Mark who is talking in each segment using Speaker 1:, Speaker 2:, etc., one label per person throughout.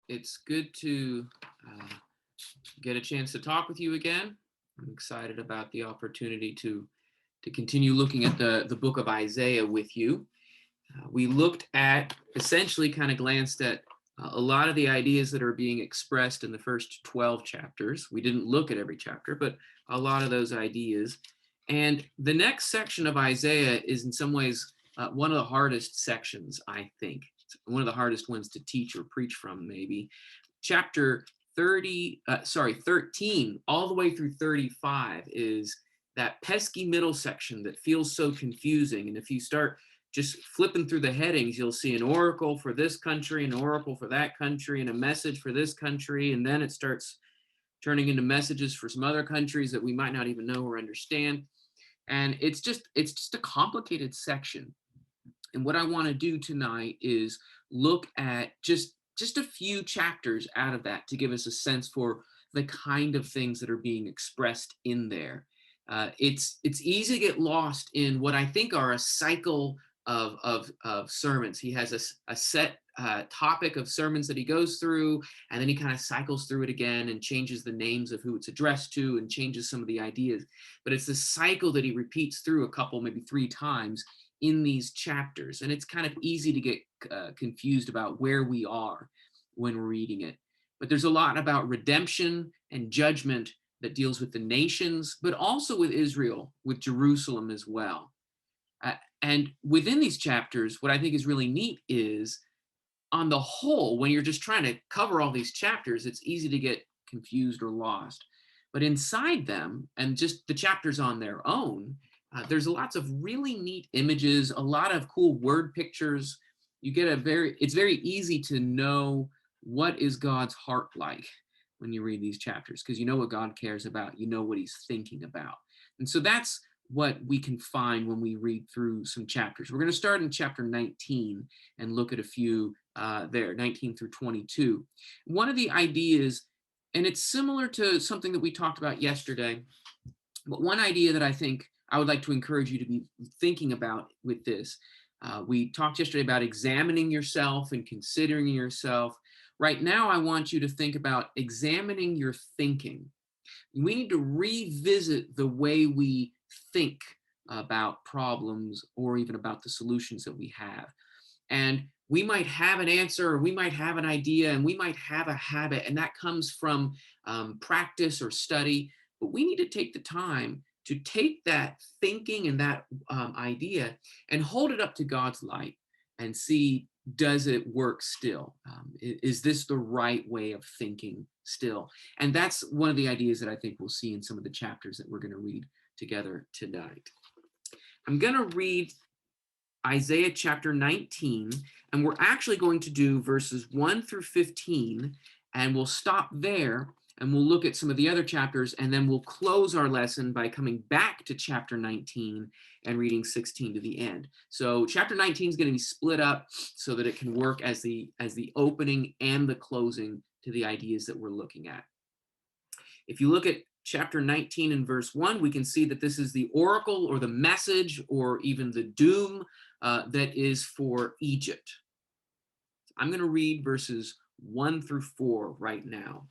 Speaker 1: It's good to get a chance to talk with you again. I'm excited about the opportunity to continue looking at the book of Isaiah with you. We looked at, essentially kind of glanced at a lot of the ideas that are being expressed in the first 12 chapters. We didn't look at every chapter, but a lot of those ideas. And the next section of Isaiah is in some ways one of the hardest sections, I think. It's one of the hardest ones to teach or preach from, maybe. Chapter 13, all the way through 35 is that pesky middle section that feels so confusing. And if you start just flipping through the headings, you'll see an oracle for this country, an oracle for that country, and a message for this country. And then it starts turning into messages for some other countries that we might not even know or understand. And it's just a complicated section. And what I want to do tonight is look at just a few chapters out of that to give us a sense for the kind of things that are being expressed in there. It's easy to get lost in what I think are a cycle of sermons. He has a set topic of sermons that he goes through, and then he kind of cycles through it again and changes the names of who it's addressed to and changes some of the ideas. But it's the cycle that he repeats through a couple, maybe 3 times in these chapters. And it's kind of easy to get confused about where we are when we're reading it. But there's a lot about redemption and judgment that deals with the nations, but also with Israel, with Jerusalem as well. And within these chapters, what I think is really neat is, on the whole, when you're just trying to cover all these chapters, it's easy to get confused or lost. But inside them, and just the chapters on their own, there's lots of really neat images, a lot of cool word pictures. You get it's very easy to know what is God's heart like when you read these chapters, because you know what God cares about, you know what he's thinking about. And so that's what we can find when we read through some chapters. We're going to start in chapter 19 and look at a few there, 19 through 22. One of the ideas, and it's similar to something that we talked about yesterday, but one idea that I think I would like to encourage you to be thinking about with this. We talked yesterday about examining yourself and considering yourself. Right now, I want you to think about examining your thinking. We need to revisit the way we think about problems or even about the solutions that we have. And we might have an answer, or we might have an idea, and we might have a habit, and that comes from practice or study. But we need to take the time to take that thinking and that idea and hold it up to God's light and see, does it work still? Is this the right way of thinking still? And that's one of the ideas that I think we'll see in some of the chapters that we're going to read together tonight. I'm going to read Isaiah chapter 19, and we're actually going to do verses 1 through 15, and we'll stop there, and we'll look at some of the other chapters, and then we'll close our lesson by coming back to chapter 19 and reading 16 to the end. So chapter 19 is going to be split up so that it can work as the opening and the closing to the ideas that we're looking at. If you look at chapter 19 and verse 1, we can see that this is the oracle or the message or even the doom that is for Egypt. I'm going to read verses 1 through 4 right now.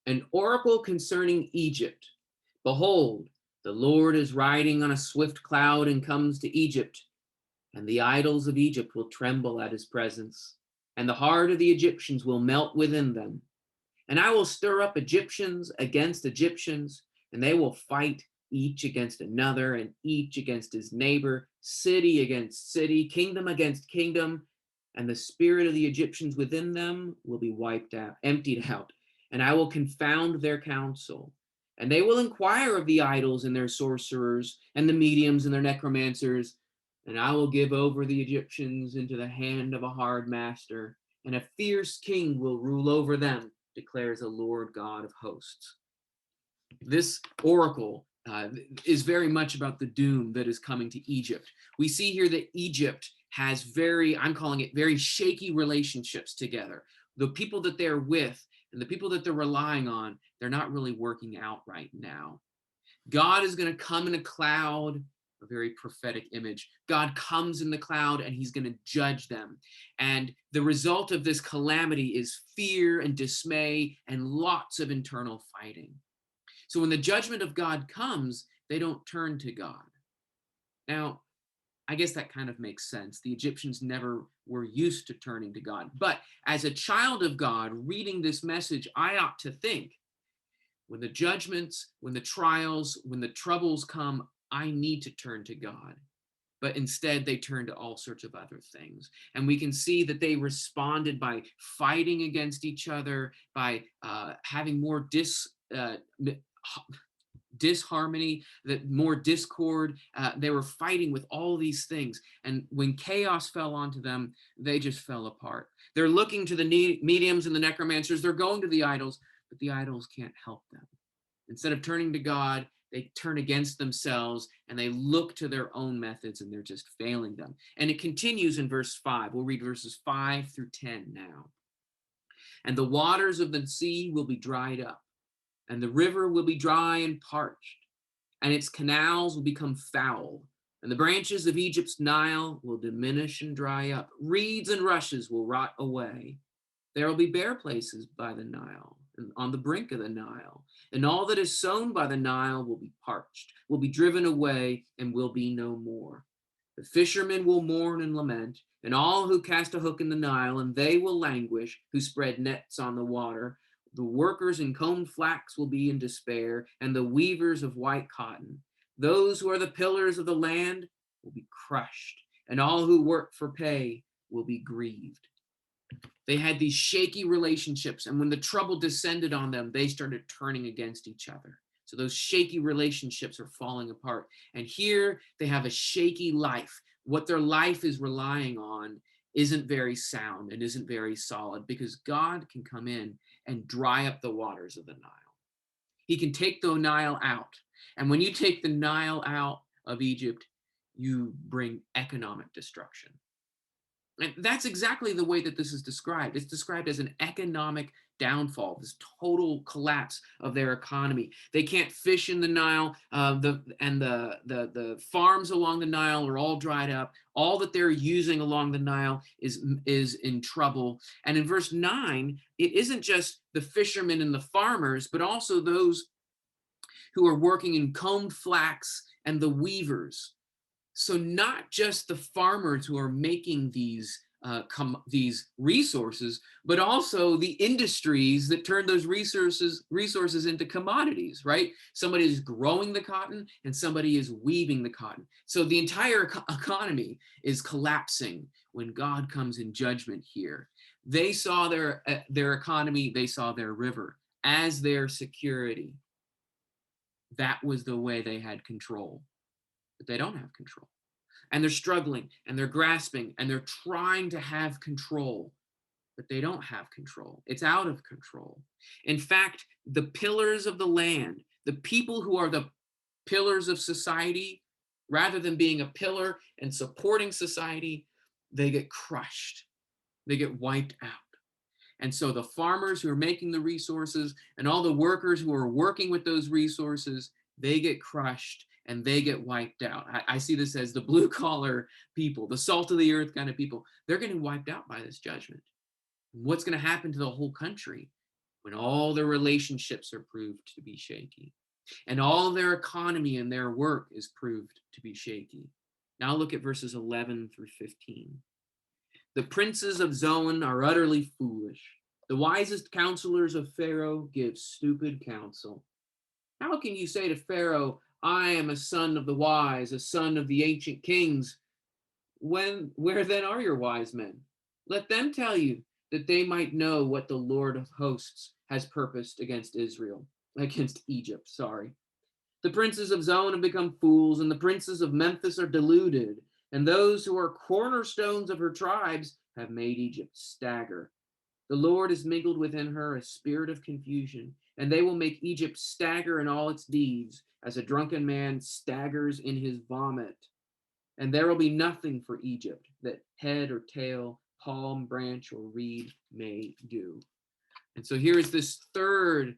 Speaker 1: An oracle concerning Egypt. Behold, the Lord is riding on a swift cloud and comes to Egypt, and the idols of Egypt will tremble at his presence, and the heart of the Egyptians will melt within them. And I will stir up Egyptians against Egyptians, and they will fight each against another, and each against his neighbor, city against city, kingdom against kingdom, and the spirit of the Egyptians within them will be wiped out, emptied out. And I will confound their counsel. And they will inquire of the idols and their sorcerers, and the mediums and their necromancers. And I will give over the Egyptians into the hand of a hard master, and a fierce king will rule over them, declares the Lord God of hosts. This oracle is very much about the doom that is coming to Egypt. We see here that Egypt has I'm calling it very shaky relationships together. The people that they're with and the people that they're relying on, they're not really working out right now. God is going to come in a cloud a very prophetic image. God comes in the cloud and he's going to judge them. And the result of this calamity is fear and dismay and lots of internal fighting. So when the judgment of God comes, they don't turn to God. Now, I guess that kind of makes sense. The Egyptians never were used to turning to God. But as a child of God reading this message, I ought to think, when the judgments, when the trials, when the troubles come, I need to turn to God. But instead, they turn to all sorts of other things. And we can see that they responded by fighting against each other, by having more disharmony, that more discord. They were fighting with all these things. And when chaos fell onto them, they just fell apart. They're looking to the mediums and the necromancers. They're going to the idols, but the idols can't help them. Instead of turning to God, they turn against themselves and they look to their own methods, and they're just failing them. And it continues in verse 5. We'll read verses 5 through 10 now. And the waters of the sea will be dried up, and the river will be dry and parched, and its canals will become foul, and the branches of Egypt's Nile will diminish and dry up. Reeds and rushes will rot away. There will be bare places by the Nile and on the brink of the Nile, and all that is sown by the Nile will be parched, will be driven away, and will be no more. The fishermen will mourn and lament, and all who cast a hook in the Nile, and they will languish, who spread nets on the water. The workers in combed flax will be in despair, and the weavers of white cotton. Those who are the pillars of the land will be crushed, and all who work for pay will be grieved. They had these shaky relationships, and when the trouble descended on them, they started turning against each other. So those shaky relationships are falling apart. And here they have a shaky life. What their life is relying on isn't very sound and isn't very solid, because God can come in and dry up the waters of the Nile. He can take the Nile out. And when you take the Nile out of Egypt, you bring economic destruction. And that's exactly the way that this is described. It's described as an economic downfall, this total collapse of their economy. They can't fish in the Nile, the farms along the Nile are all dried up. All that they're using along the Nile is in trouble. And in verse 9, it isn't just the fishermen and the farmers, but also those who are working in combed flax and the weavers. So not just the farmers who are making these resources, but also the industries that turn those resources into commodities, right? Somebody is growing the cotton and somebody is weaving the cotton. So the entire economy is collapsing when God comes in judgment here. They saw their economy, they saw their river as their security. That was the way they had control. But they don't have control. And they're struggling and they're grasping and they're trying to have control, but they don't have control. It's out of control. In fact, the pillars of the land, the people who are the pillars of society, rather than being a pillar and supporting society, they get crushed. They get wiped out. And so the farmers who are making the resources and all the workers who are working with those resources, they get crushed and they get wiped out. I see this as the blue collar people, the salt of the earth kind of people. They're getting wiped out by this judgment. What's going to happen to the whole country when all their relationships are proved to be shaky and all their economy and their work is proved to be shaky? Now look at verses 11 through 15. The princes of Zoan are utterly foolish. The wisest counselors of Pharaoh give stupid counsel. How can you say to Pharaoh, I am a son of the wise, a son of the ancient kings? Where then are your wise men? Let them tell you, that they might know what the Lord of hosts has purposed against Egypt. The princes of Zoan have become fools, and the princes of Memphis are deluded, and those who are cornerstones of her tribes have made Egypt stagger. The Lord has mingled within her a spirit of confusion, and they will make Egypt stagger in all its deeds, as a drunken man staggers in his vomit. And there will be nothing for Egypt that head or tail, palm branch or reed may do. And so here is this third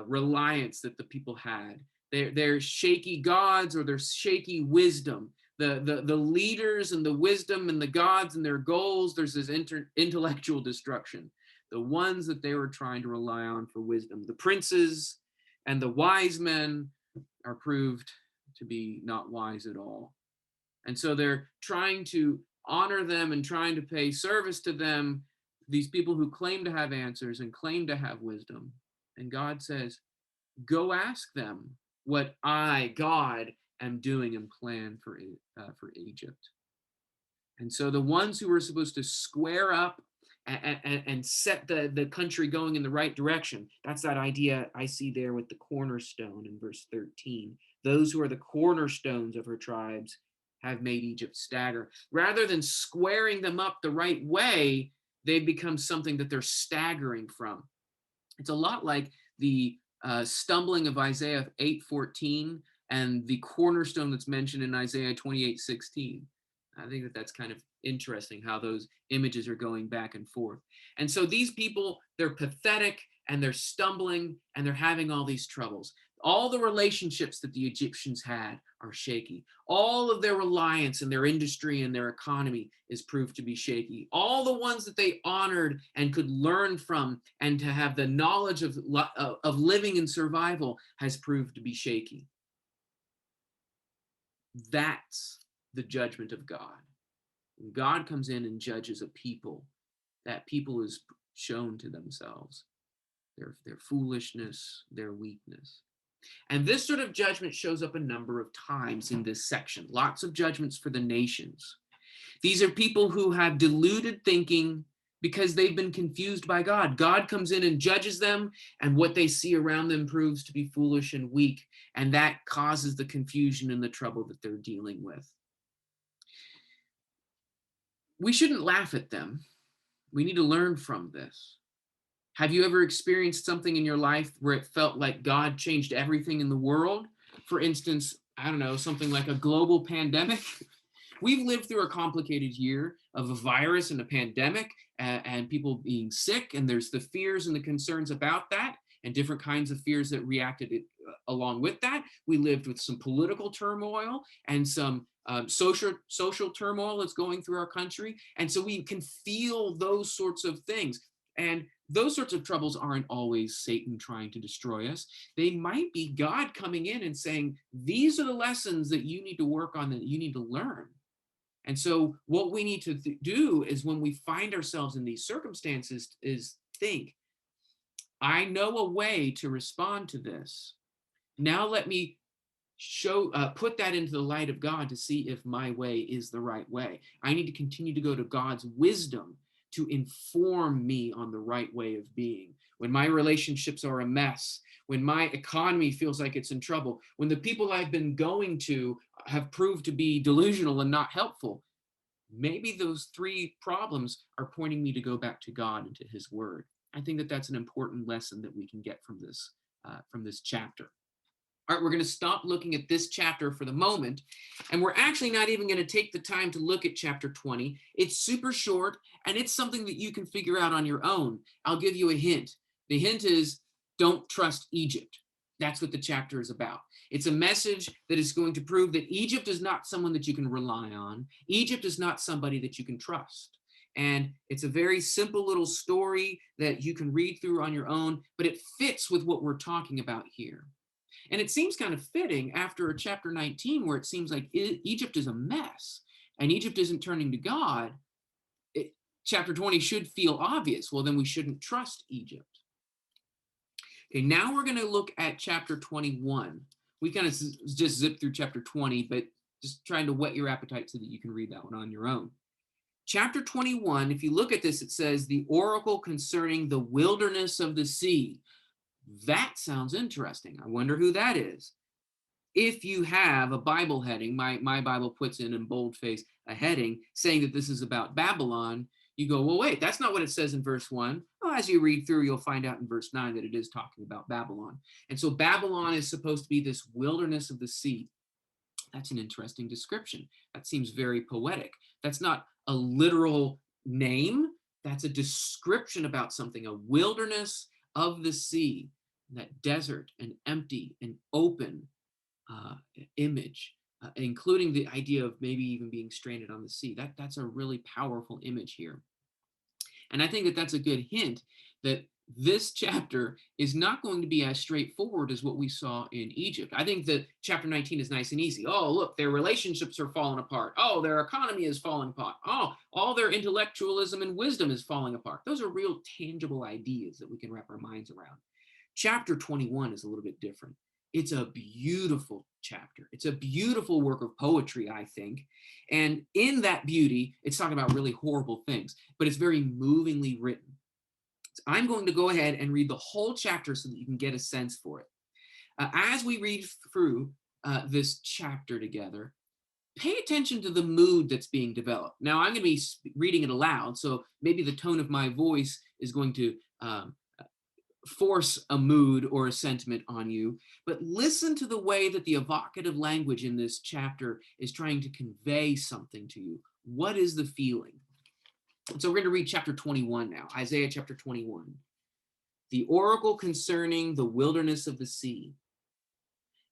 Speaker 1: reliance that the people had. Their shaky gods or their shaky wisdom. The leaders and the wisdom and the gods and their goals, there's this intellectual destruction. The ones that they were trying to rely on for wisdom, the princes and the wise men, are proved to be not wise at all. And so they're trying to honor them and trying to pay service to them, these people who claim to have answers and claim to have wisdom. And God says, go ask them what I, God, am doing and plan for Egypt. And so the ones who were supposed to square up and set the country going in the right direction, that's that idea I see there with the cornerstone in verse 13. Those who are the cornerstones of her tribes have made Egypt stagger. Rather than squaring them up the right way, they've become something that they're staggering from. It's a lot like the stumbling of Isaiah 8:14 and the cornerstone that's mentioned in Isaiah 28:16. I think that that's kind of interesting how those images are going back and forth. And so these people, they're pathetic and they're stumbling and they're having all these troubles. All the relationships that the Egyptians had are shaky. All of their reliance in their industry and their economy is proved to be shaky. All the ones that they honored and could learn from and to have the knowledge of living and survival has proved to be shaky. That's the judgment of God. When God comes in and judges a people, that people is shown to themselves, their foolishness, their weakness. And this sort of judgment shows up a number of times in this section. Lots of judgments for the nations. These are people who have deluded thinking because they've been confused by God. God comes in and judges them, and what they see around them proves to be foolish and weak, and that causes the confusion and the trouble that they're dealing with. We shouldn't laugh at them. We need to learn from this. Have you ever experienced something in your life where it felt like God changed everything in the world? For instance, I don't know, something like a global pandemic. We've lived through a complicated year of a virus and a pandemic and people being sick, and there's the fears and the concerns about that and different kinds of fears that reacted along with that. We lived with some political turmoil and some social turmoil that's going through our country. And so we can feel those sorts of things. And those sorts of troubles aren't always Satan trying to destroy us. They might be God coming in and saying, these are the lessons that you need to work on, that you need to learn. And so what we need to do is when we find ourselves in these circumstances is think, I know a way to respond to this. Now let me put that into the light of God to see if my way is the right way. I need to continue to go to God's wisdom to inform me on the right way of being. When my relationships are a mess, when my economy feels like it's in trouble, when the people I've been going to have proved to be delusional and not helpful, maybe those three problems are pointing me to go back to God and to his word. I think that that's an important lesson that we can get from this chapter. All right, we're going to stop looking at this chapter for the moment, and we're actually not even going to take the time to look at chapter 20. It's super short, and it's something that you can figure out on your own. I'll give you a hint. The hint is don't trust Egypt. That's what the chapter is about. It's a message that is going to prove that Egypt is not someone that you can rely on. Egypt is not somebody that you can trust. And it's a very simple little story that you can read through on your own, but it fits with what we're talking about here. And it seems kind of fitting after chapter 19, where it seems like Egypt is a mess and Egypt isn't turning to God. Chapter 20 should feel obvious. Well, then we shouldn't trust Egypt. Okay, now we're going to look at chapter 21. We kind of just zip through chapter 20, but just trying to whet your appetite so that you can read that one on your own. Chapter 21, if you look at this, it says, the oracle concerning the wilderness of the sea. That sounds interesting. I wonder who that is. If you have a Bible heading, my Bible puts in boldface a heading saying that this is about Babylon, you go, well, wait, that's not what it says in verse 1. Well, as you read through, you'll find out in verse 9 that it is talking about Babylon. And so Babylon is supposed to be this wilderness of the sea. That's an interesting description. That seems very poetic. That's not a literal name. That's a description about something, a wilderness of the sea, that desert and empty and open image, including the idea of maybe even being stranded on the sea. That's a really powerful image here. And I think that that's a good hint that this chapter is not going to be as straightforward as what we saw in Egypt. I think that chapter 19 is nice and easy. Oh, look, their relationships are falling apart. Oh, their economy is falling apart. Oh, all their intellectualism and wisdom is falling apart. Those are real tangible ideas that we can wrap our minds around. Chapter 21 is a little bit different. It's a beautiful chapter. It's a beautiful work of poetry, I think. And in that beauty, it's talking about really horrible things, but it's very movingly written. So I'm going to go ahead and read the whole chapter so that you can get a sense for it. As we read through this chapter together, pay attention to the mood that's being developed. Now, I'm going to be reading it aloud, so maybe the tone of my voice is going to force a mood or a sentiment on you, but listen to the way that the evocative language in this chapter is trying to convey something to you. What is the feeling? So we're going to read chapter 21 now, Isaiah chapter 21. The oracle concerning the wilderness of the sea.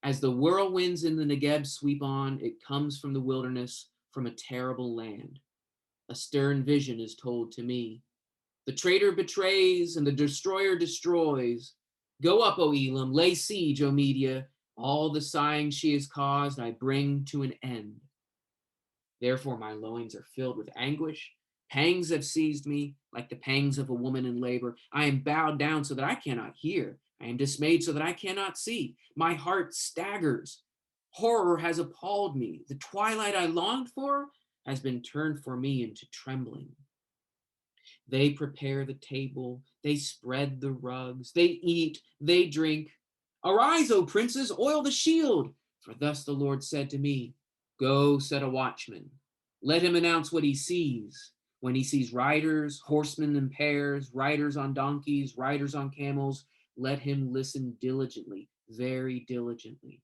Speaker 1: As the whirlwinds in the Negeb sweep on, it comes from the wilderness, from a terrible land. A stern vision is told to me. The traitor betrays and the destroyer destroys. Go up, O Elam, lay siege, O Media. All the sighing she has caused I bring to an end. Therefore my loins are filled with anguish. Pangs have seized me, like the pangs of a woman in labor. I am bowed down so that I cannot hear. I am dismayed so that I cannot see. My heart staggers. Horror has appalled me. The twilight I longed for has been turned for me into trembling. They prepare the table, they spread the rugs, they eat, they drink. Arise, O princes, oil the shield. For thus the Lord said to me, go set a watchman. Let him announce what he sees. When he sees riders, horsemen in pairs, riders on donkeys, riders on camels, let him listen diligently, very diligently.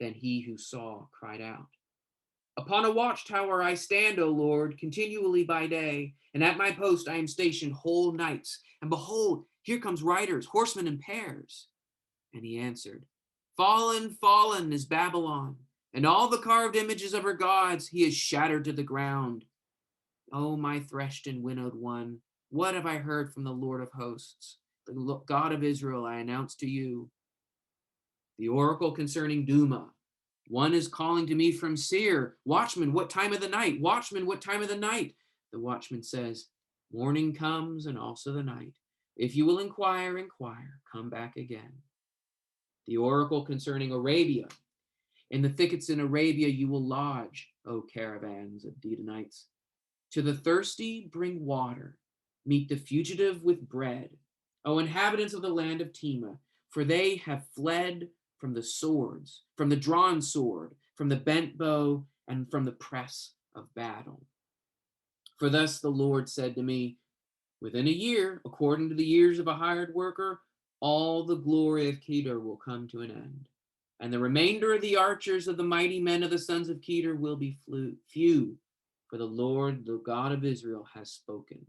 Speaker 1: Then he who saw cried out, upon a watchtower I stand, O Lord, continually by day, and at my post I am stationed whole nights. And behold, here comes riders, horsemen in pairs. And he answered, fallen, fallen is Babylon, and all the carved images of her gods he has shattered to the ground. O my threshed and winnowed one, what have I heard from the Lord of hosts? The God of Israel I announce to you. The oracle concerning Duma. One is calling to me from Seir, watchman, what time of the night? Watchman, what time of the night? The watchman says, morning comes and also the night. If you will inquire, inquire, come back again. The oracle concerning Arabia. In the thickets in Arabia you will lodge, O caravans of Dedanites. To the thirsty bring water. Meet the fugitive with bread. O inhabitants of the land of Tema, for they have fled from the swords, from the drawn sword, from the bent bow, and from the press of battle. For thus the Lord said to me, within a year, according to the years of a hired worker, all the glory of Kedar will come to an end. And the remainder of the archers of the mighty men of the sons of Kedar will be few, for the Lord, the God of Israel, has spoken.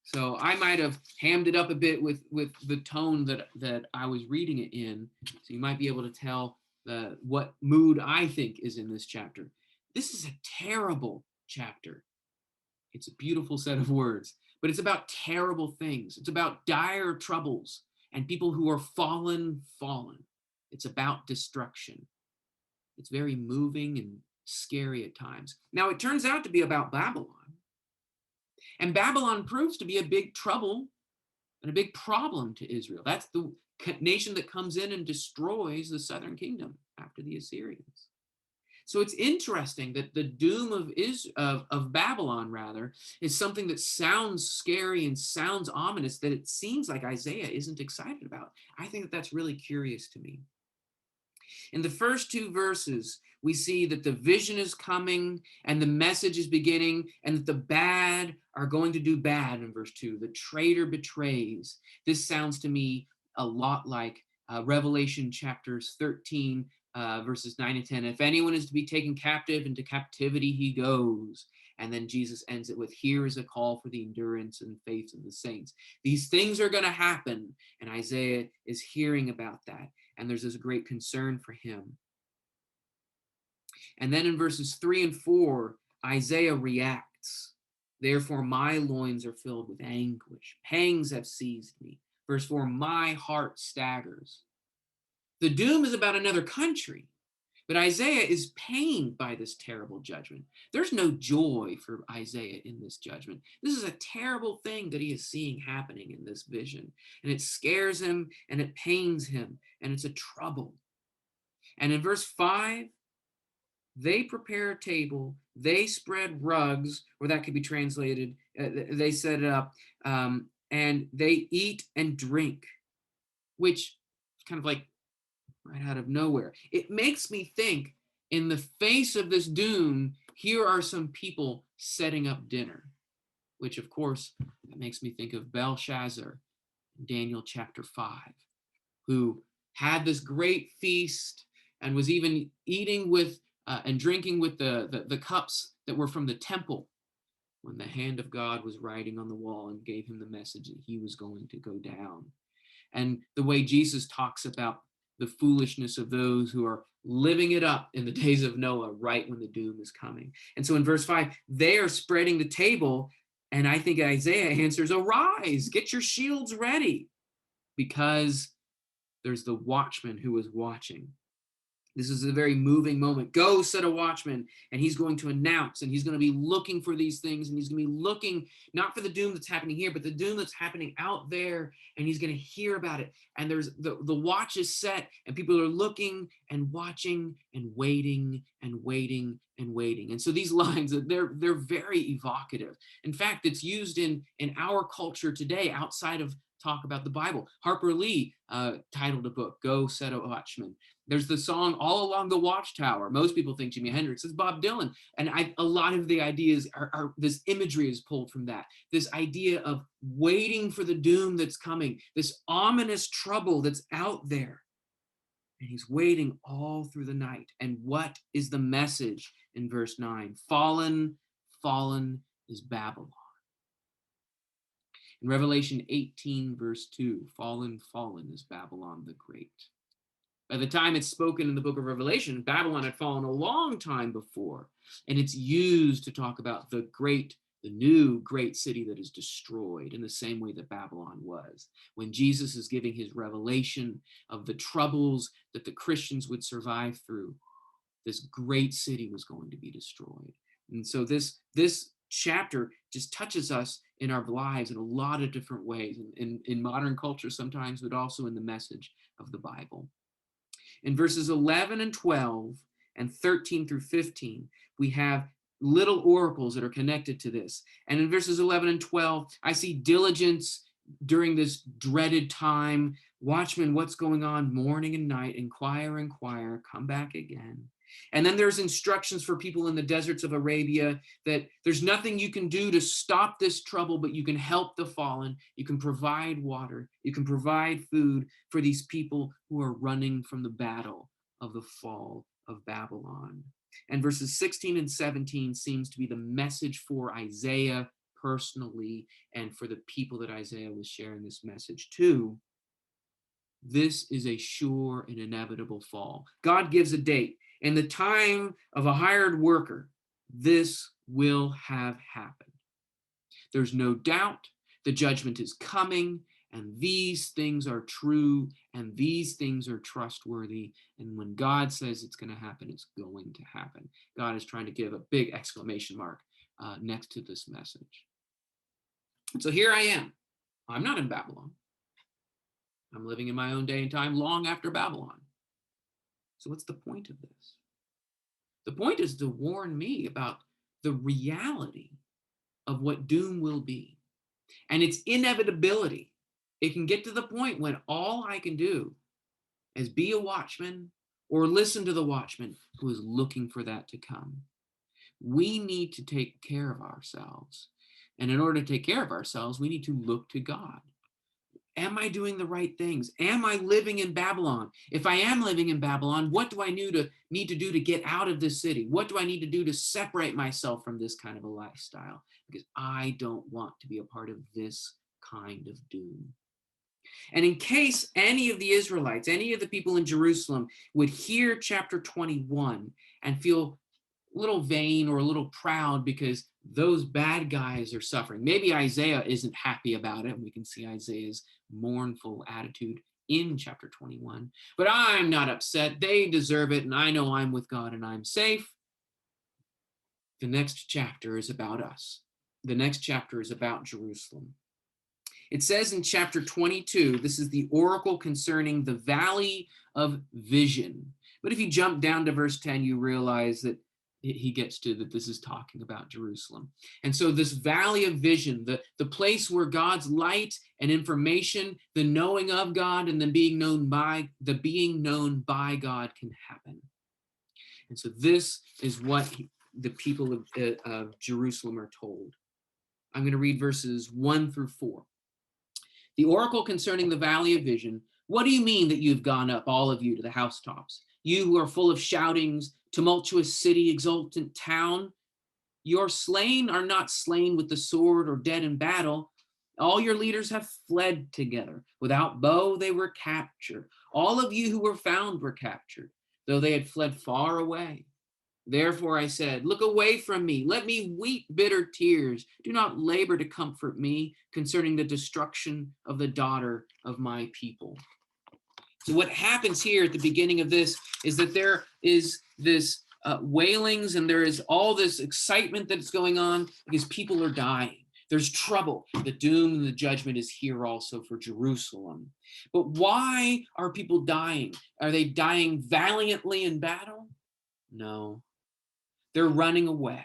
Speaker 1: So I might have hammed it up a bit with the tone that I was reading it in. So you might be able to tell what mood I think is in this chapter. This is a terrible chapter. It's a beautiful set of words, but it's about terrible things. It's about dire troubles and people who are fallen. It's about destruction. It's very moving and scary at times. Now, it turns out to be about Babylon. And Babylon proves to be a big trouble and a big problem to Israel. That's the nation that comes in and destroys the southern kingdom after the Assyrians. So it's interesting that the doom of Babylon, rather, is something that sounds scary and sounds ominous that it seems like Isaiah isn't excited about. I think that that's really curious to me. In the first two verses, we see that the vision is coming and the message is beginning, and that the bad are going to do bad in verse 2. The traitor betrays. This sounds to me a lot like Revelation chapters 13, verses 9 and 10. If anyone is to be taken captive, into captivity he goes. And then Jesus ends it with, here is a call for the endurance and faith of the saints. These things are going to happen, and Isaiah is hearing about that. and there's this great concern for him. And then in verses 3 and 4, Isaiah reacts. Therefore, my loins are filled with anguish. Pangs have seized me. Verse 4, my heart staggers. The doom is about another country, but Isaiah is pained by this terrible judgment. There's no joy for Isaiah in this judgment. This is a terrible thing that he is seeing happening in this vision, and it scares him and it pains him, and it's a trouble. And in verse 5, they prepare a table, they spread rugs, or that could be translated, they set it up, and they eat and drink, which is kind of like right out of nowhere. It makes me think, in the face of this doom, here are some people setting up dinner, which of course, that makes me think of Belshazzar in Daniel chapter 5, who had this great feast and was even eating with and drinking with the cups that were from the temple when the hand of God was writing on the wall and gave him the message that he was going to go down. And the way Jesus talks about the foolishness of those who are living it up in the days of Noah, right when the doom is coming. And so in verse 5, they are spreading the table, and I think Isaiah answers, arise, get your shields ready, because there's the watchman who is watching. This is a very moving moment. Go set a watchman, and he's going to announce, and he's going to be looking for these things, and he's going to be looking not for the doom that's happening here, but the doom that's happening out there, and he's going to hear about it. And there's the watch is set, and people are looking and watching and waiting and waiting and waiting. And so these lines, they're very evocative. In fact, it's used in our culture today outside of talk about the Bible. Harper Lee titled a book, Go Set a Watchman. There's the song All Along the Watchtower. Most people think Jimi Hendrix. It's Bob Dylan. And a lot of the ideas are this imagery is pulled from that. This idea of waiting for the doom that's coming, this ominous trouble that's out there. And he's waiting all through the night. And what is the message in verse 9? Fallen, fallen is Babylon. In Revelation 18, verse 2, fallen, fallen is Babylon the Great. By the time it's spoken in the book of Revelation, Babylon had fallen a long time before, and it's used to talk about the new great city that is destroyed in the same way that Babylon was. When Jesus is giving his revelation of the troubles that the Christians would survive through, this great city was going to be destroyed. And so this chapter just touches us in our lives in a lot of different ways, in modern culture sometimes, but also in the message of the Bible. In verses 11 and 12 and 13 through 15, we have little oracles that are connected to this. And in verses 11 and 12, I see diligence during this dreaded time. Watchmen, what's going on? Morning and night, inquire, inquire, come back again. And then there's instructions for people in the deserts of Arabia that there's nothing you can do to stop this trouble, but you can help the fallen. You can provide water. You can provide food for these people who are running from the battle of the fall of Babylon. And verses 16 and 17 seems to be the message for Isaiah personally and for the people that Isaiah was sharing this message to. This is a sure and inevitable fall. God gives a date. In the time of a hired worker, this will have happened. There's no doubt the judgment is coming, and these things are true, and these things are trustworthy. And when God says it's going to happen, it's going to happen. God is trying to give a big exclamation mark next to this message. And so here I am. I'm not in Babylon. I'm living in my own day and time long after Babylon. So what's the point of this? The point is to warn me about the reality of what doom will be and its inevitability. It can get to the point when all I can do is be a watchman or listen to the watchman who is looking for that to come. We need to take care of ourselves. And in order to take care of ourselves, we need to look to God. Am I doing the right things? Am I living in Babylon? If I am living in Babylon, what do I need to do to get out of this city? What do I need to do to separate myself from this kind of a lifestyle? Because I don't want to be a part of this kind of doom. And in case any of the Israelites, any of the people in Jerusalem would hear chapter 21 and feel a little vain or a little proud because those bad guys are suffering. Maybe Isaiah isn't happy about it. We can see Isaiah's mournful attitude in chapter 21. But I'm not upset. They deserve it, and I know I'm with God and I'm safe. The next chapter is about us. The next chapter is about Jerusalem. It says in chapter 22, this is the oracle concerning the valley of vision. But if you jump down to verse 10, you realize that he gets to that this is talking about Jerusalem. And so this valley of vision, the place where God's light and information, the knowing of God and the being known by God can happen. And so this is what the people of Jerusalem are told. I'm going to read verses 1 through 4. The oracle concerning the valley of vision. What do you mean that you've gone up, all of you, to the housetops? You who are full of shoutings, tumultuous city, exultant town. Your slain are not slain with the sword or dead in battle. All your leaders have fled together. Without bow, they were captured. All of you who were found were captured, though they had fled far away. Therefore I said, look away from me. Let me weep bitter tears. Do not labor to comfort me concerning the destruction of the daughter of my people. So what happens here at the beginning of this is that there is this wailings and there is all this excitement that's going on because people are dying. There's trouble. The doom and the judgment is here also for Jerusalem. But why are people dying? Are they dying valiantly in battle? No. They're running away.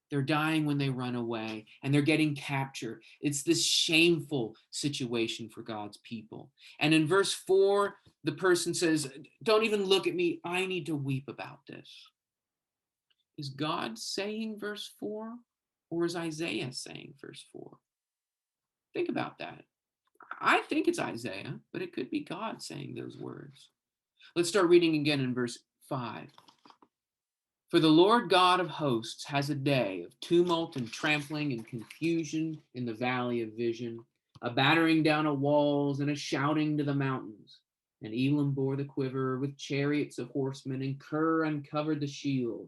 Speaker 1: They're dying when they run away, and they're getting captured. It's this shameful situation for God's people. And in verse 4, the person says, don't even look at me. I need to weep about this. Is God saying verse 4, or is Isaiah saying verse 4? Think about that. I think it's Isaiah, but it could be God saying those words. Let's start reading again in verse 5. For the Lord God of hosts has a day of tumult and trampling and confusion in the valley of vision, a battering down of walls and a shouting to the mountains. And Elam bore the quiver with chariots of horsemen, and Ker uncovered the shield.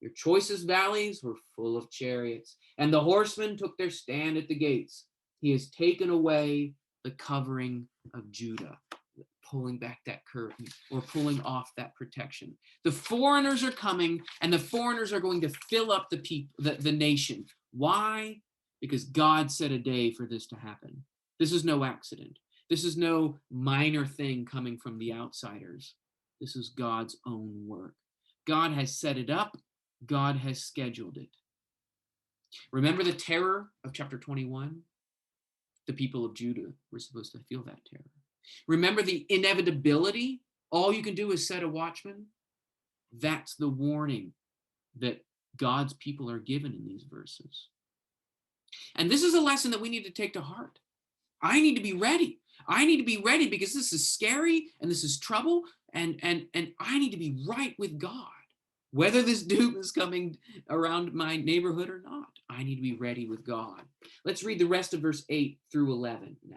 Speaker 1: Your choicest valleys were full of chariots, and the horsemen took their stand at the gates. He has taken away the covering of Judah, pulling back that curtain or pulling off that protection. The foreigners are coming, and the foreigners are going to fill up the nation. Why? Because God set a day for this to happen. This is no accident. This is no minor thing coming from the outsiders. This is God's own work. God has set it up. God has scheduled it. Remember the terror of chapter 21? The people of Judah were supposed to feel that terror. Remember the inevitability? All you can do is set a watchman. That's the warning that God's people are given in these verses. And this is a lesson that we need to take to heart. I need to be ready. I need to be ready because this is scary and this is trouble, and I need to be right with God. Whether this doom is coming around my neighborhood or not, I need to be ready with God. Let's read the rest of verse 8 through 11 now.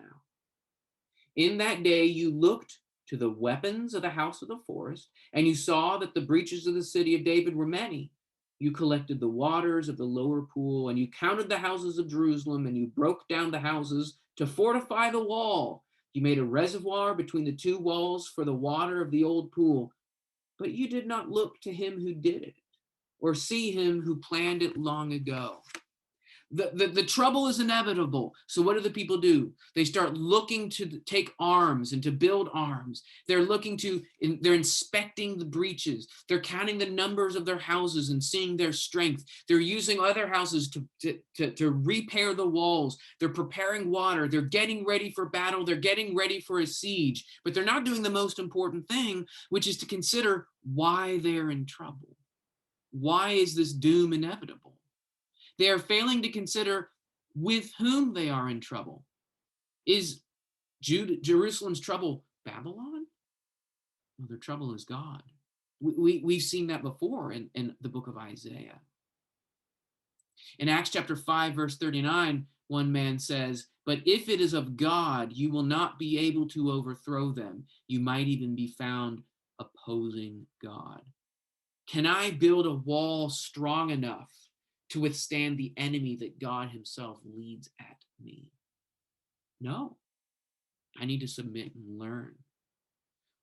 Speaker 1: In that day you looked to the weapons of the house of the forest, and you saw that the breaches of the city of David were many. You collected the waters of the lower pool, and you counted the houses of Jerusalem, and you broke down the houses to fortify the wall. You made a reservoir between the two walls for the water of the old pool. But you did not look to him who did it, or see him who planned it long ago. The trouble is inevitable. So what do the people do? They start looking to take arms and to build arms. They're inspecting the breaches. They're counting the numbers of their houses and seeing their strength. They're using other houses to repair the walls. They're preparing water. They're getting ready for battle. They're getting ready for a siege. But they're not doing the most important thing, which is to consider why they're in trouble. Why is this doom inevitable? They are failing to consider with whom they are in trouble. Is Jerusalem's trouble Babylon? No, their trouble is God. We've seen that before in the book of Isaiah. In Acts chapter 5, verse 39, one man says, But if it is of God, you will not be able to overthrow them. You might even be found opposing God. Can I build a wall strong enough to withstand the enemy that God himself leads at me? No. I need to submit and learn.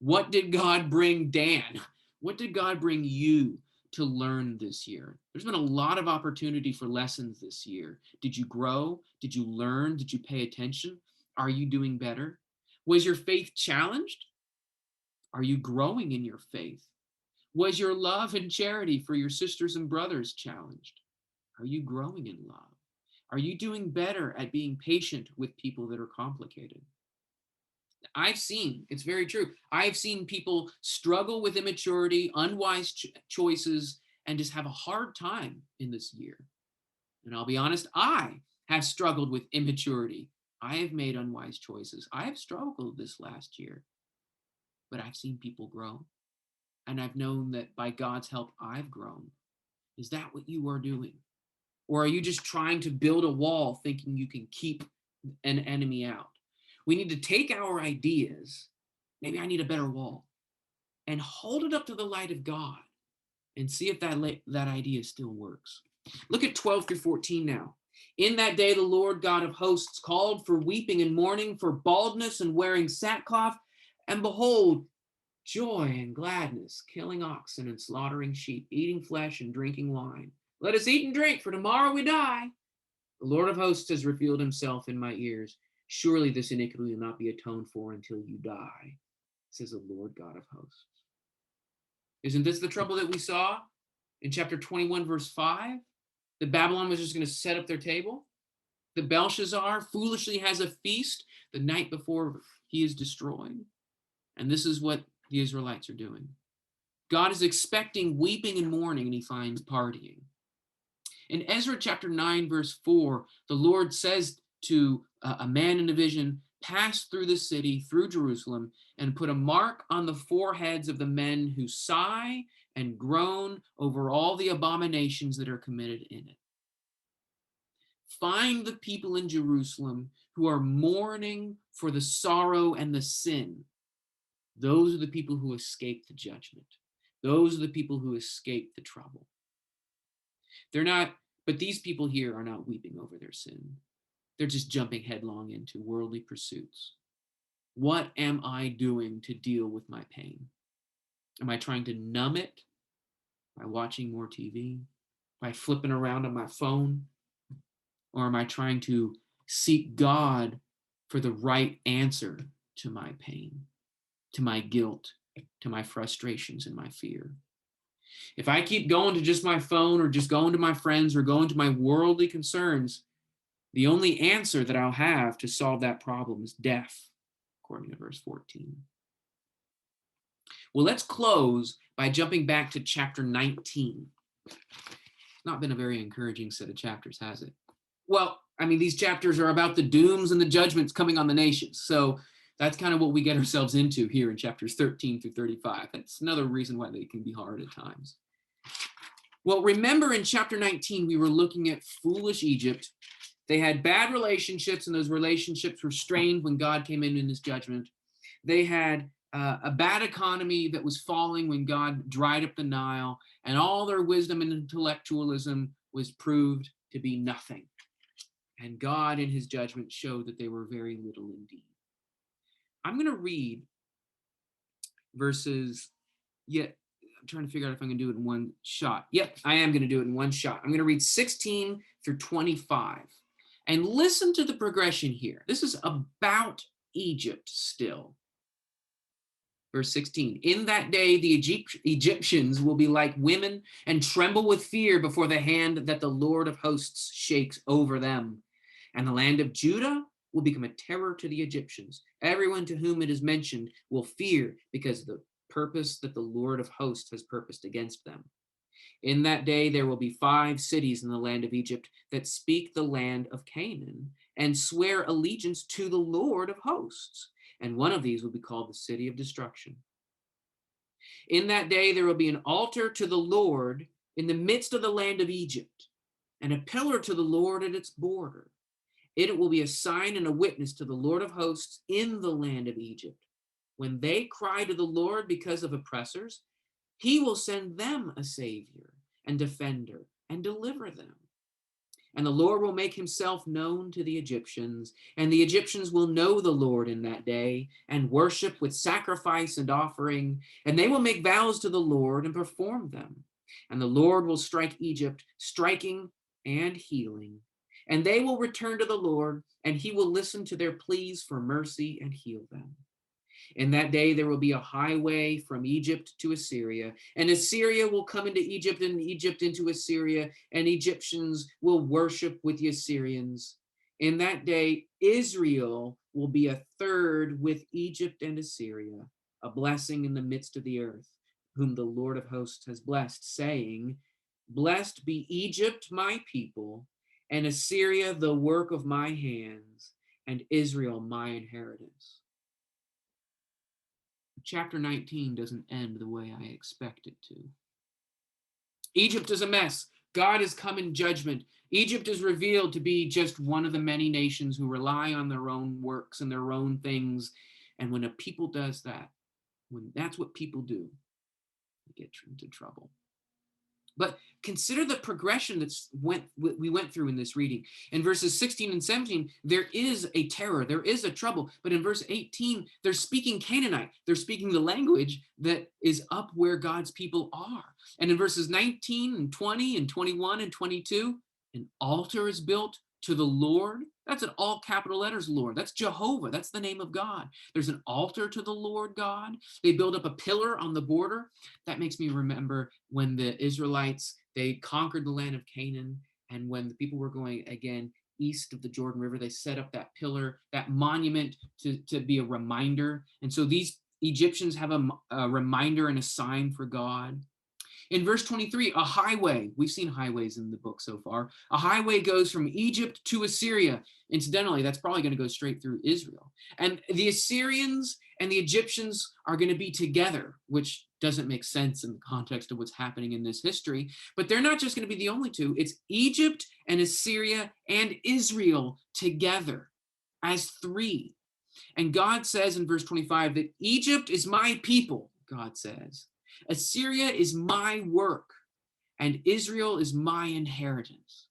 Speaker 1: What did God bring Dan? What did God bring you to learn this year? There's been a lot of opportunity for lessons this year. Did you grow? Did you learn? Did you pay attention? Are you doing better? Was your faith challenged? Are you growing in your faith? Was your love and charity for your sisters and brothers challenged? Are you growing in love? Are you doing better at being patient with people that are complicated? I've seen, it's very true. I've seen people struggle with immaturity, unwise choices, and just have a hard time in this year. And I'll be honest, I have struggled with immaturity. I have made unwise choices. I have struggled this last year, but I've seen people grow. And I've known that by God's help, I've grown. Is that what you are doing? Or are you just trying to build a wall thinking you can keep an enemy out? We need to take our ideas, maybe I need a better wall, and hold it up to the light of God and see if that idea still works. Look at 12 through 14 now. In that day, the Lord God of hosts called for weeping and mourning, for baldness and wearing sackcloth, and behold, joy and gladness, killing oxen and slaughtering sheep, eating flesh and drinking wine. Let us eat and drink, for tomorrow we die. The Lord of hosts has revealed himself in my ears. Surely this iniquity will not be atoned for until you die, says the Lord God of hosts. Isn't this the trouble that we saw in chapter 21, verse 5? That Babylon was just going to set up their table? That Belshazzar foolishly has a feast the night before he is destroyed? And this is what the Israelites are doing. God is expecting weeping and mourning, and he finds partying. In Ezra chapter 9, verse 4, the Lord says to a man in a vision, pass through the city, through Jerusalem, and put a mark on the foreheads of the men who sigh and groan over all the abominations that are committed in it. Find the people in Jerusalem who are mourning for the sorrow and the sin. Those are the people who escape the judgment. Those are the people who escape the trouble. But these people here are not weeping over their sin. They're just jumping headlong into worldly pursuits. What am I doing to deal with my pain? Am I trying to numb it by watching more TV, by flipping around on my phone? Or am I trying to seek God for the right answer to my pain, to my guilt, to my frustrations and my fear? If I keep going to just my phone or just going to my friends or going to my worldly concerns, the only answer that I'll have to solve that problem is death, according to verse 14. Well, let's close by jumping back to chapter 19. It's not been a very encouraging set of chapters, has it? Well, I mean, these chapters are about the dooms and the judgments coming on the nations. So that's kind of what we get ourselves into here in chapters 13 through 35. That's another reason why they can be hard at times. Well, remember in chapter 19, we were looking at foolish Egypt. They had bad relationships, and those relationships were strained when God came in his judgment. They had a bad economy that was falling when God dried up the Nile, and all their wisdom and intellectualism was proved to be nothing. And God, in his judgment, showed that they were very little indeed. I'm going to read verses, I'm trying to figure out if I'm going to do it in one shot. Yep, I am going to do it in one shot. I'm going to read 16 through 25. And listen to the progression here. This is about Egypt still. Verse 16, in that day the Egyptians will be like women and tremble with fear before the hand that the Lord of hosts shakes over them. And the land of Judah will become a terror to the Egyptians. Everyone to whom it is mentioned will fear because of the purpose that the Lord of hosts has purposed against them. In that day there will be 5 cities in the land of Egypt that speak the land of Canaan and swear allegiance to the Lord of hosts. And one of these will be called the city of destruction. In that day there will be an altar to the Lord in the midst of the land of Egypt, and a pillar to the Lord at its border. It will be a sign and a witness to the Lord of hosts in the land of Egypt. When they cry to the Lord because of oppressors, he will send them a savior and defender and deliver them. And the Lord will make himself known to the Egyptians, and the Egyptians will know the Lord in that day and worship with sacrifice and offering, and they will make vows to the Lord and perform them. And the Lord will strike Egypt, striking and healing. And they will return to the Lord, and he will listen to their pleas for mercy and heal them. In that day, there will be a highway from Egypt to Assyria, and Assyria will come into Egypt, and Egypt into Assyria, and Egyptians will worship with the Assyrians. In that day, Israel will be a third with Egypt and Assyria, a blessing in the midst of the earth, whom the Lord of hosts has blessed, saying, Blessed be Egypt, my people, and Assyria, the work of my hands, and Israel, my inheritance. Chapter 19 doesn't end the way I expect it to. Egypt is a mess. God has come in judgment. Egypt is revealed to be just one of the many nations who rely on their own works and their own things. And when a people does that, when that's what people do, they get into trouble. But consider the progression we went through in this reading. In verses 16 and 17, there is a terror, there is a trouble. But in verse 18, they're speaking Canaanite. They're speaking the language that is up where God's people are. And in verses 19 and 20 and 21 and 22, an altar is built to the Lord. That's in all capital letters, Lord. That's Jehovah. That's the name of God. There's an altar to the Lord God. They build up a pillar on the border. That makes me remember when the Israelites, they conquered the land of Canaan. And when the people were going again east of the Jordan River, they set up that pillar, that monument to be a reminder. And so these Egyptians have a reminder and a sign for God. In verse 23, a highway, we've seen highways in the book so far. A highway goes from Egypt to Assyria. Incidentally, that's probably going to go straight through Israel. And the Assyrians and the Egyptians are going to be together, which doesn't make sense in the context of what's happening in this history. But they're not just going to be the only two. It's Egypt and Assyria and Israel together as three. And God says in verse 25 that Egypt is my people, God says. Assyria is my work, and Israel is my inheritance.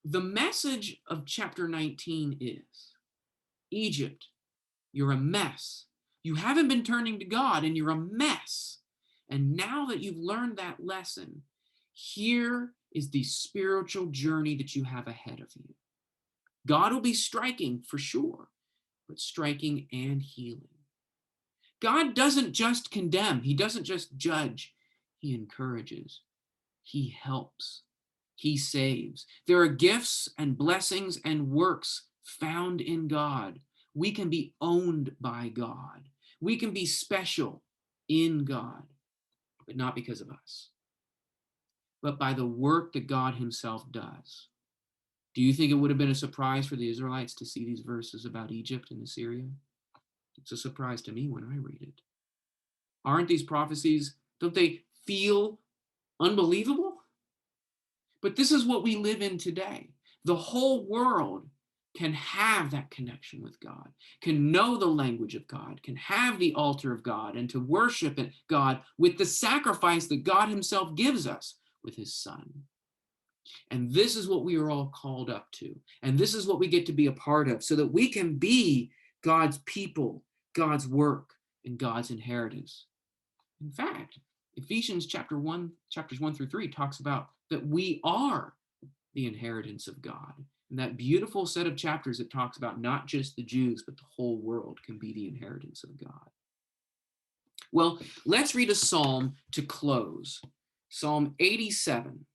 Speaker 1: The message of chapter 19 is, Egypt, you're a mess. You haven't been turning to God, and you're a mess. And now that you've learned that lesson, here is the spiritual journey that you have ahead of you. God will be striking for sure, but striking and healing. God doesn't just condemn. He doesn't just judge. He encourages. He helps. He saves. There are gifts and blessings and works found in God. We can be owned by God. We can be special in God, but not because of us, but by the work that God himself does. Do you think it would have been a surprise for the Israelites to see these verses about Egypt and Assyria? It's a surprise to me when I read it. Aren't these prophecies, don't they feel unbelievable? But this is what we live in today. The whole world can have that connection with God, can know the language of God, can have the altar of God, and to worship God with the sacrifice that God himself gives us with his Son. And this is what we are all called up to. And this is what we get to be a part of so that we can be God's people, God's work, and God's inheritance. In fact, Ephesians chapters 1 through 3 talks about that we are the inheritance of God. And that beautiful set of chapters that talks about not just the Jews, but the whole world can be the inheritance of God. Well, let's read a psalm to close. Psalm 87.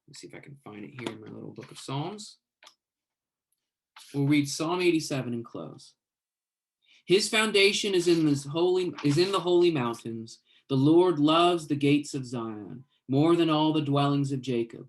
Speaker 1: Let's see if I can find it here in my little book of Psalms. We'll read Psalm 87 and close. His foundation is in the holy mountains. The Lord loves the gates of Zion more than all the dwellings of Jacob.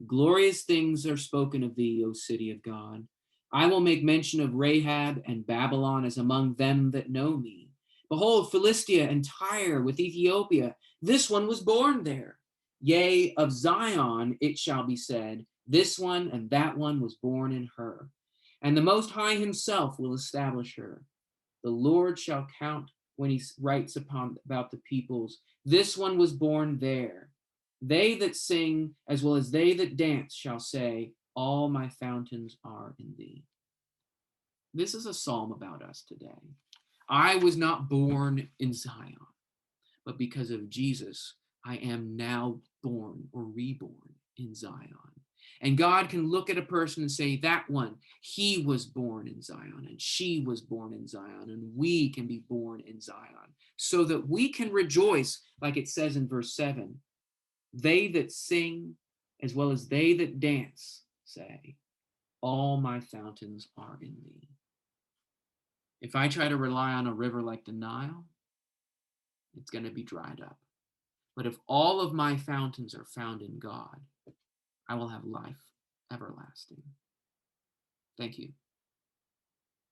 Speaker 1: Glorious things are spoken of thee, O city of God. I will make mention of Rahab and Babylon as among them that know me. Behold, Philistia and Tyre with Ethiopia. This one was born there. Yea, of Zion it shall be said, this one and that one was born in her. And the Most High himself will establish her. The Lord shall count when he writes about the peoples. This one was born there. They that sing, as well as they that dance, shall say, all my fountains are in thee. This is a psalm about us today. I was not born in Zion, but because of Jesus, I am now born or reborn in Zion. And God can look at a person and say, that one, he was born in Zion, and she was born in Zion, and we can be born in Zion, so that we can rejoice, like it says in verse 7. They that sing, as well as they that dance, say, all my fountains are in thee. If I try to rely on a river like the Nile, it's going to be dried up. But if all of my fountains are found in God, I will have life everlasting. Thank you.